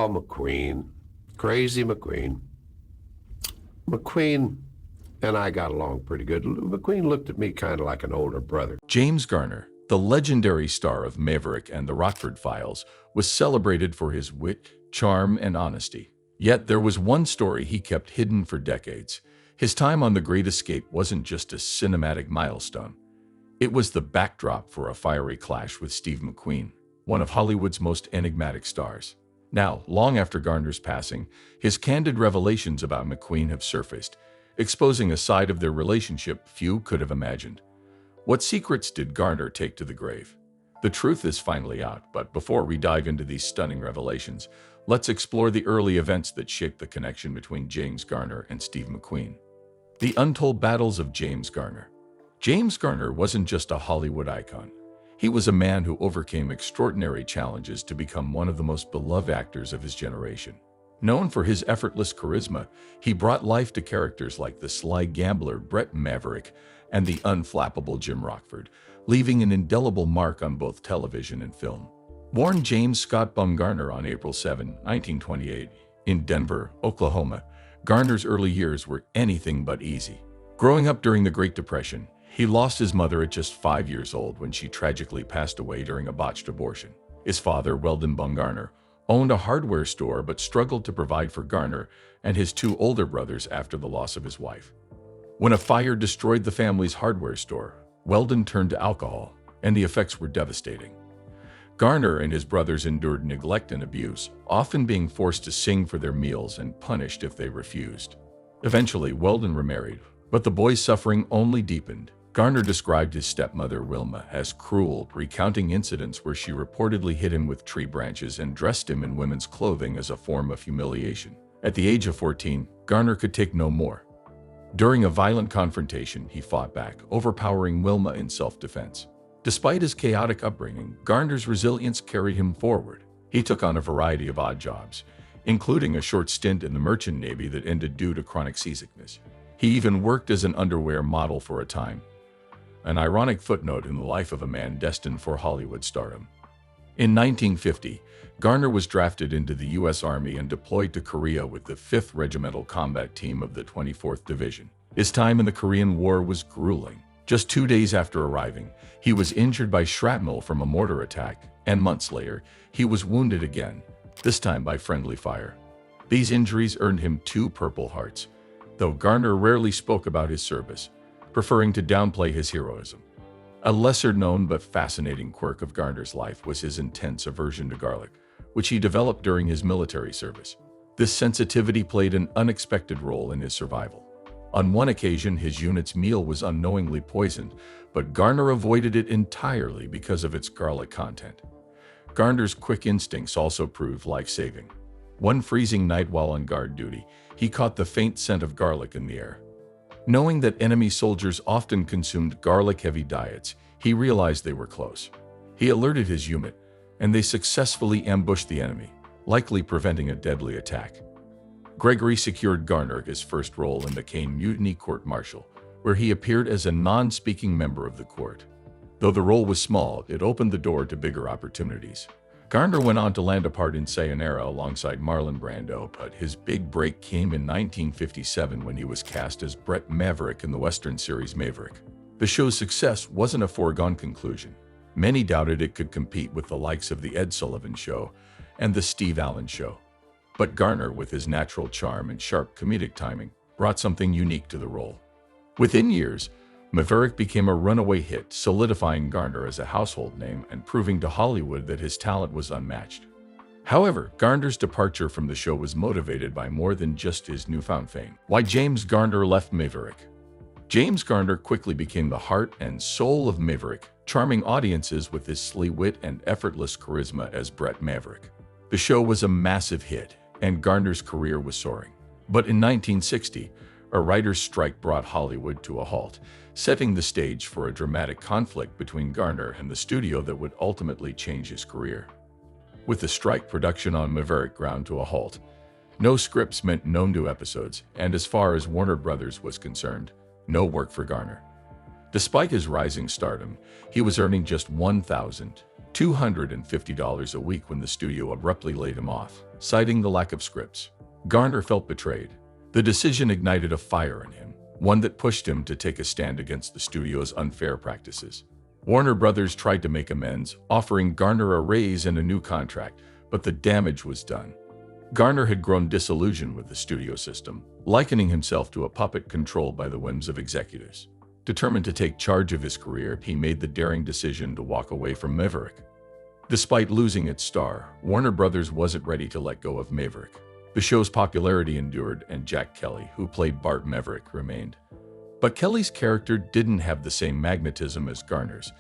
Oh, McQueen. Crazy McQueen. McQueen and I got along pretty good. McQueen looked at me kind of like an older brother. James Garner, the legendary star of Maverick and the Rockford Files, was celebrated for his wit, charm, and honesty. Yet there was one story he kept hidden for decades. His time on The Great Escape wasn't just a cinematic milestone. It was the backdrop for a fiery clash with Steve McQueen, one of Hollywood's most enigmatic stars. Now, long after Garner's passing, his candid revelations about McQueen have surfaced, exposing a side of their relationship few could have imagined. What secrets did Garner take to the grave? The truth is finally out, but before we dive into these stunning revelations, let's explore the early events that shaped the connection between James Garner and Steve McQueen. The untold battles of James Garner. James Garner wasn't just a Hollywood icon. He was a man who overcame extraordinary challenges to become one of the most beloved actors of his generation. Known for his effortless charisma, he brought life to characters like the sly gambler Brett Maverick and the unflappable Jim Rockford, leaving an indelible mark on both television and film. Born James Scott Garner on April 7, 1928, in Denver, Oklahoma, Garner's early years were anything but easy. Growing up during the Great Depression, he lost his mother at just 5 years old when she tragically passed away during a botched abortion. His father, Weldon Garner, owned a hardware store but struggled to provide for Garner and his two older brothers after the loss of his wife. When a fire destroyed the family's hardware store, Weldon turned to alcohol, and the effects were devastating. Garner and his brothers endured neglect and abuse, often being forced to sing for their meals and punished if they refused. Eventually, Weldon remarried, but the boys' suffering only deepened. Garner described his stepmother, Wilma, as cruel, recounting incidents where she reportedly hit him with tree branches and dressed him in women's clothing as a form of humiliation. At the age of 14, Garner could take no more. During a violent confrontation, he fought back, overpowering Wilma in self-defense. Despite his chaotic upbringing, Garner's resilience carried him forward. He took on a variety of odd jobs, including a short stint in the merchant navy that ended due to chronic seasickness. He even worked as an underwear model for a time, an ironic footnote in the life of a man destined for Hollywood stardom. In 1950, Garner was drafted into the U.S. Army and deployed to Korea with the 5th Regimental Combat Team of the 24th Division. His time in the Korean War was grueling. Just 2 days after arriving, he was injured by shrapnel from a mortar attack, and months later, he was wounded again, this time by friendly fire. These injuries earned him 2 Purple Hearts, though Garner rarely spoke about his service, preferring to downplay his heroism. A lesser-known but fascinating quirk of Garner's life was his intense aversion to garlic, which he developed during his military service. This sensitivity played an unexpected role in his survival. On one occasion, his unit's meal was unknowingly poisoned, but Garner avoided it entirely because of its garlic content. Garner's quick instincts also proved life-saving. One freezing night while on guard duty, he caught the faint scent of garlic in the air. Knowing that enemy soldiers often consumed garlic-heavy diets, he realized they were close. He alerted his unit, and they successfully ambushed the enemy, likely preventing a deadly attack. Gregory secured Garner his first role in the Caine Mutiny Court-Martial, where he appeared as a non-speaking member of the court. Though the role was small, it opened the door to bigger opportunities. Garner went on to land a part in Sayonara alongside Marlon Brando, but his big break came in 1957 when he was cast as Brett Maverick in the Western series Maverick. The show's success wasn't a foregone conclusion. Many doubted it could compete with the likes of The Ed Sullivan Show and The Steve Allen Show. But Garner, with his natural charm and sharp comedic timing, brought something unique to the role. Within years, Maverick became a runaway hit, solidifying Garner as a household name and proving to Hollywood that his talent was unmatched. However, Garner's departure from the show was motivated by more than just his newfound fame. Why James Garner left Maverick? James Garner quickly became the heart and soul of Maverick, charming audiences with his sly wit and effortless charisma as Brett Maverick. The show was a massive hit, and Garner's career was soaring. But in 1960, a writer's strike brought Hollywood to a halt, setting the stage for a dramatic conflict between Garner and the studio that would ultimately change his career. With the strike, production on Maverick ground to a halt. No scripts meant no new episodes, and as far as Warner Brothers was concerned, no work for Garner. Despite his rising stardom, he was earning just $1,250 a week when the studio abruptly laid him off. citing the lack of scripts. Garner felt betrayed. The decision ignited a fire in him, one that pushed him to take a stand against the studio's unfair practices. Warner Brothers tried to make amends, offering Garner a raise and a new contract, but the damage was done. Garner had grown disillusioned with the studio system, likening himself to a puppet controlled by the whims of executives. Determined to take charge of his career, he made the daring decision to walk away from Maverick. Despite losing its star, Warner Brothers wasn't ready to let go of Maverick. The show's popularity endured, and Jack Kelly, who played Bart Maverick, remained. But Kelly's character didn't have the same magnetism as Garner's,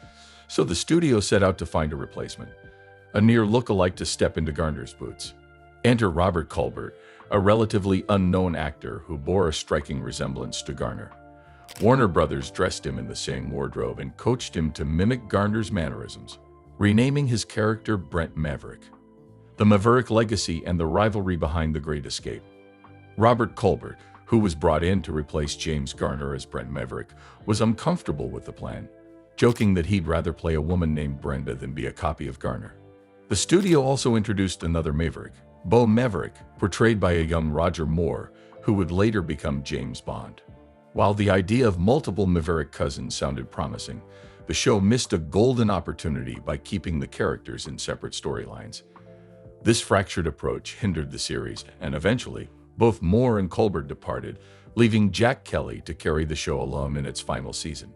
so the studio set out to find a replacement, a near look-alike to step into Garner's boots. Enter Robert Culbert, a relatively unknown actor who bore a striking resemblance to Garner. Warner Brothers dressed him in the same wardrobe and coached him to mimic Garner's mannerisms, renaming his character Brent Maverick. The Maverick legacy and the rivalry behind The Great Escape. Robert Culbert, who was brought in to replace James Garner as Brent Maverick, was uncomfortable with the plan, joking that he'd rather play a woman named Brenda than be a copy of Garner. The studio also introduced another Maverick, Bo Maverick, portrayed by a young Roger Moore, who would later become James Bond. While the idea of multiple Maverick cousins sounded promising, the show missed a golden opportunity by keeping the characters in separate storylines. This fractured approach hindered the series, and eventually, both Moore and Culbert departed, leaving Jack Kelly to carry the show alone in its final season.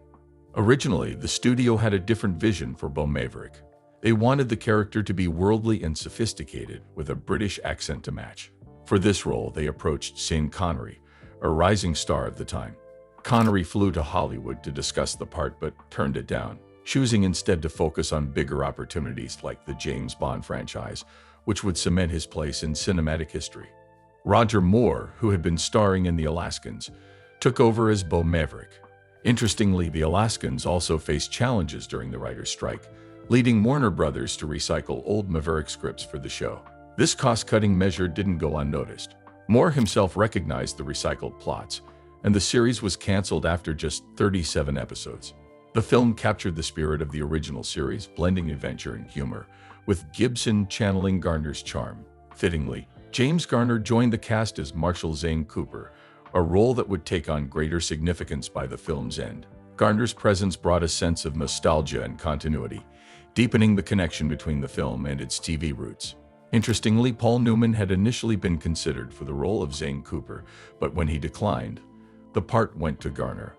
Originally, the studio had a different vision for Bo Maverick. They wanted the character to be worldly and sophisticated, with a British accent to match. For this role, they approached Sean Connery, a rising star at the time. Connery flew to Hollywood to discuss the part but turned it down, choosing instead to focus on bigger opportunities like the James Bond franchise, which would cement his place in cinematic history. Roger Moore, who had been starring in The Alaskans, took over as Bo Maverick. Interestingly, The Alaskans also faced challenges during the writer's strike, leading Warner Brothers to recycle old Maverick scripts for the show. This cost-cutting measure didn't go unnoticed. Moore himself recognized the recycled plots, and the series was canceled after just 37 episodes. The film captured the spirit of the original series, blending adventure and humor, with Gibson channeling Garner's charm. Fittingly, James Garner joined the cast as Marshal Zane Cooper, a role that would take on greater significance by the film's end. Garner's presence brought a sense of nostalgia and continuity, deepening the connection between the film and its TV roots. Interestingly, Paul Newman had initially been considered for the role of Zane Cooper, but when he declined, the part went to Garner,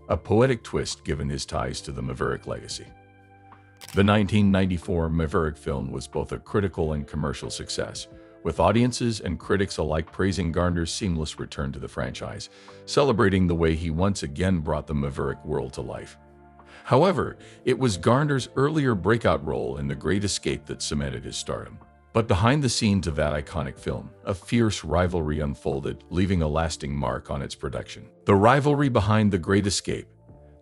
a poetic twist given his ties to the Maverick legacy. The 1994 Maverick film was both a critical and commercial success, with audiences and critics alike praising Garner's seamless return to the franchise, celebrating the way he once again brought the Maverick world to life. However, it was Garner's earlier breakout role in The Great Escape that cemented his stardom. But behind the scenes of that iconic film, a fierce rivalry unfolded, leaving a lasting mark on its production. The rivalry behind The Great Escape.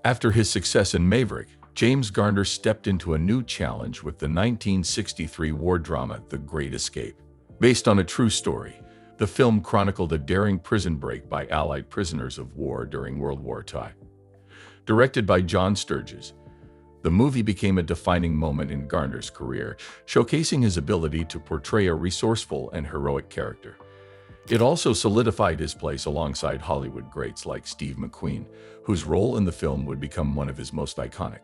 After his success in Maverick, James Garner stepped into a new challenge with the 1963 war drama The Great Escape. Based on a true story, the film chronicled a daring prison break by Allied prisoners of war during World War II. Directed by John Sturges, the movie became a defining moment in Garner's career, showcasing his ability to portray a resourceful and heroic character. It also solidified his place alongside Hollywood greats like Steve McQueen, whose role in the film would become one of his most iconic.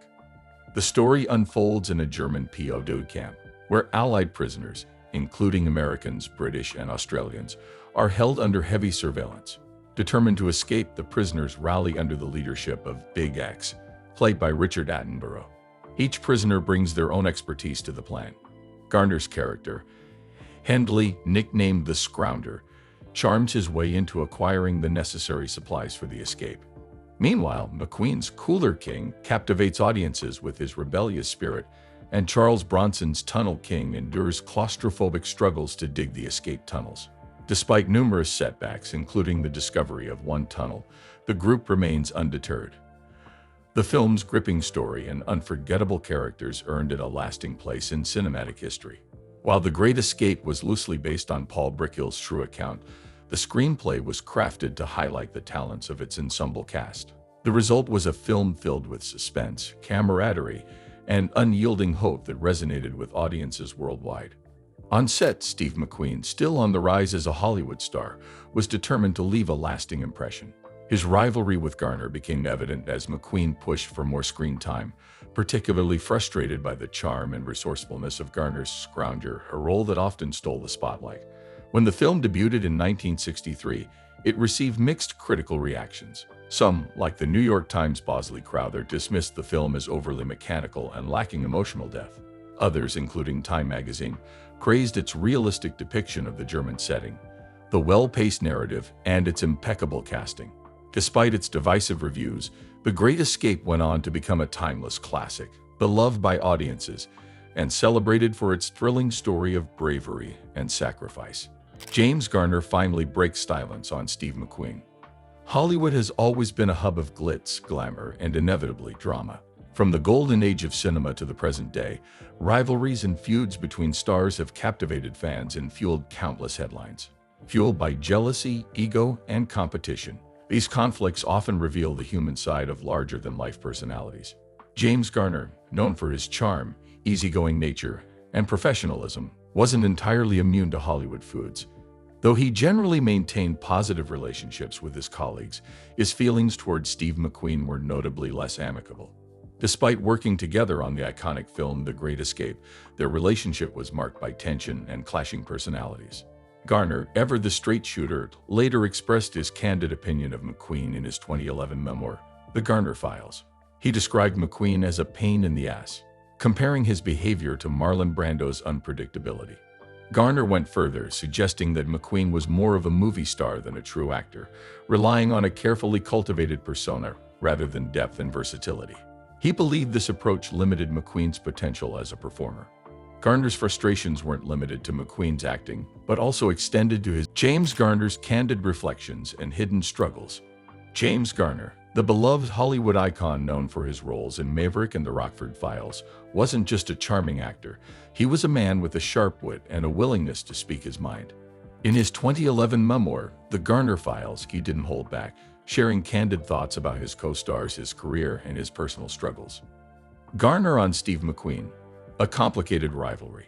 The story unfolds in a German POW camp, where Allied prisoners, including Americans, British, and Australians, are held under heavy surveillance. Determined to escape, the prisoners rally under the leadership of Big X, played by Richard Attenborough. Each prisoner brings their own expertise to the plan. Garner's character, Hendley, nicknamed the Scrounger, charms his way into acquiring the necessary supplies for the escape. Meanwhile, McQueen's Cooler King captivates audiences with his rebellious spirit, and Charles Bronson's Tunnel King endures claustrophobic struggles to dig the escape tunnels. Despite numerous setbacks, including the discovery of one tunnel, the group remains undeterred. The film's gripping story and unforgettable characters earned it a lasting place in cinematic history. While The Great Escape was loosely based on Paul Brickhill's true account, the screenplay was crafted to highlight the talents of its ensemble cast. The result was a film filled with suspense, camaraderie, and unyielding hope that resonated with audiences worldwide. On set, Steve McQueen, still on the rise as a Hollywood star, was determined to leave a lasting impression. His rivalry with Garner became evident as McQueen pushed for more screen time, particularly frustrated by the charm and resourcefulness of Garner's Scrounger, a role that often stole the spotlight. When the film debuted in 1963, it received mixed critical reactions. Some, like the New York Times' Bosley Crowther, dismissed the film as overly mechanical and lacking emotional depth. Others, including Time magazine, praised its realistic depiction of the German setting, the well-paced narrative, and its impeccable casting. Despite its divisive reviews, The Great Escape went on to become a timeless classic, beloved by audiences, and celebrated for its thrilling story of bravery and sacrifice. James Garner finally breaks silence on Steve McQueen. Hollywood has always been a hub of glitz, glamour, and inevitably drama. From the golden age of cinema to the present day, rivalries and feuds between stars have captivated fans and fueled countless headlines. Fueled by jealousy, ego, and competition, these conflicts often reveal the human side of larger-than-life personalities. James Garner, known for his charm, easygoing nature, and professionalism, wasn't entirely immune to Hollywood feuds. Though he generally maintained positive relationships with his colleagues, his feelings toward Steve McQueen were notably less amicable. Despite working together on the iconic film The Great Escape, their relationship was marked by tension and clashing personalities. Garner, ever the straight shooter, later expressed his candid opinion of McQueen in his 2011 memoir, The Garner Files. He described McQueen as a pain in the ass, comparing his behavior to Marlon Brando's unpredictability. Garner went further, suggesting that McQueen was more of a movie star than a true actor, relying on a carefully cultivated persona rather than depth and versatility. He believed this approach limited McQueen's potential as a performer. Garner's frustrations weren't limited to McQueen's acting, but also extended to his James Garner's candid reflections and hidden struggles. James Garner, the beloved Hollywood icon known for his roles in Maverick and the Rockford Files, wasn't just a charming actor. He was a man with a sharp wit and a willingness to speak his mind. In his 2011 memoir, The Garner Files, he didn't hold back, sharing candid thoughts about his co-stars, his career, and his personal struggles. Garner on Steve McQueen. A complicated rivalry.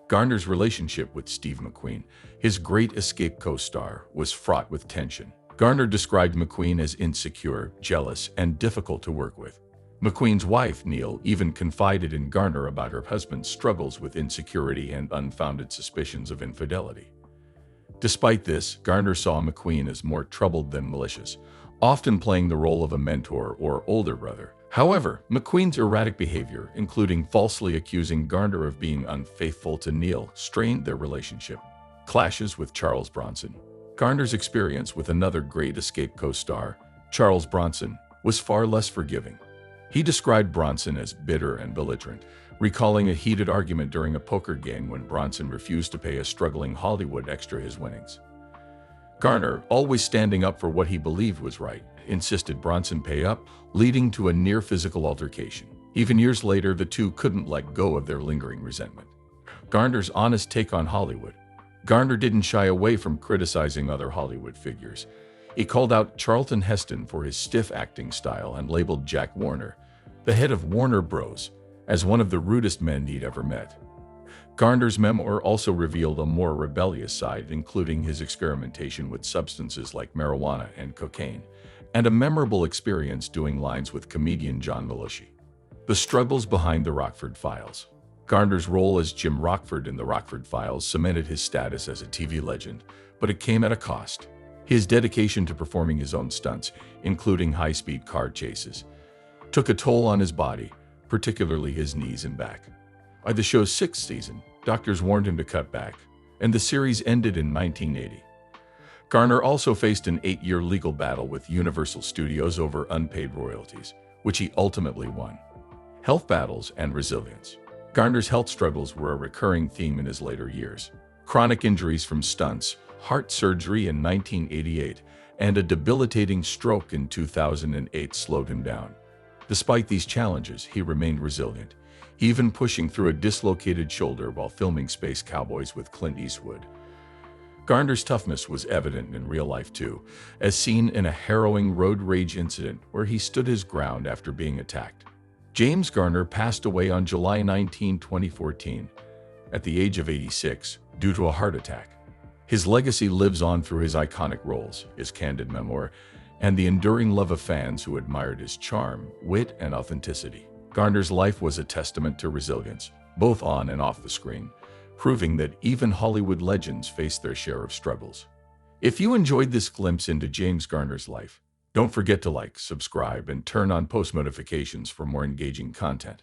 Garner's relationship with Steve McQueen, his Great Escape co-star, was fraught with tension. Garner described McQueen as insecure, jealous, and difficult to work with. McQueen's wife, Neil, even confided in Garner about her husband's struggles with insecurity and unfounded suspicions of infidelity. Despite this, Garner saw McQueen as more troubled than malicious, often playing the role of a mentor or older brother. However, McQueen's erratic behavior, including falsely accusing Garner of being unfaithful to Neil, strained their relationship. Clashes with Charles Bronson. Garner's experience with another Great Escape co-star, Charles Bronson, was far less forgiving. He described Bronson as bitter and belligerent, recalling a heated argument during a poker game when Bronson refused to pay a struggling Hollywood extra his winnings. Garner, always standing up for what he believed was right, insisted Bronson pay up, leading to a near-physical altercation. Even years later, the two couldn't let go of their lingering resentment. Garner's honest take on Hollywood. Garner didn't shy away from criticizing other Hollywood figures. He called out Charlton Heston for his stiff acting style and labeled Jack Warner, the head of Warner Bros., as one of the rudest men he'd ever met. Garner's memoir also revealed a more rebellious side, including his experimentation with substances like marijuana and cocaine, and a memorable experience doing lines with comedian John Belushi. The struggles behind the Rockford Files. Garner's role as Jim Rockford in the Rockford Files cemented his status as a TV legend, but it came at a cost. His dedication to performing his own stunts, including high-speed car chases, took a toll on his body, particularly his knees and back. By the show's sixth season, doctors warned him to cut back, and the series ended in 1980. Garner also faced an 8-year legal battle with Universal Studios over unpaid royalties, which he ultimately won. Health battles and resilience. Garner's health struggles were a recurring theme in his later years. Chronic injuries from stunts, heart surgery in 1988, and a debilitating stroke in 2008 slowed him down. Despite these challenges, he remained resilient, even pushing through a dislocated shoulder while filming Space Cowboys with Clint Eastwood. Garner's toughness was evident in real life too, as seen in a harrowing road rage incident where he stood his ground after being attacked. James Garner passed away on July 19, 2014, at the age of 86 due to a heart attack. His legacy lives on through his iconic roles, his candid memoir, and the enduring love of fans who admired his charm, wit, and authenticity. Garner's life was a testament to resilience, both on and off the screen, proving that even Hollywood legends face their share of struggles. If you enjoyed this glimpse into James Garner's life, don't forget to like, subscribe, and turn on post notifications for more engaging content.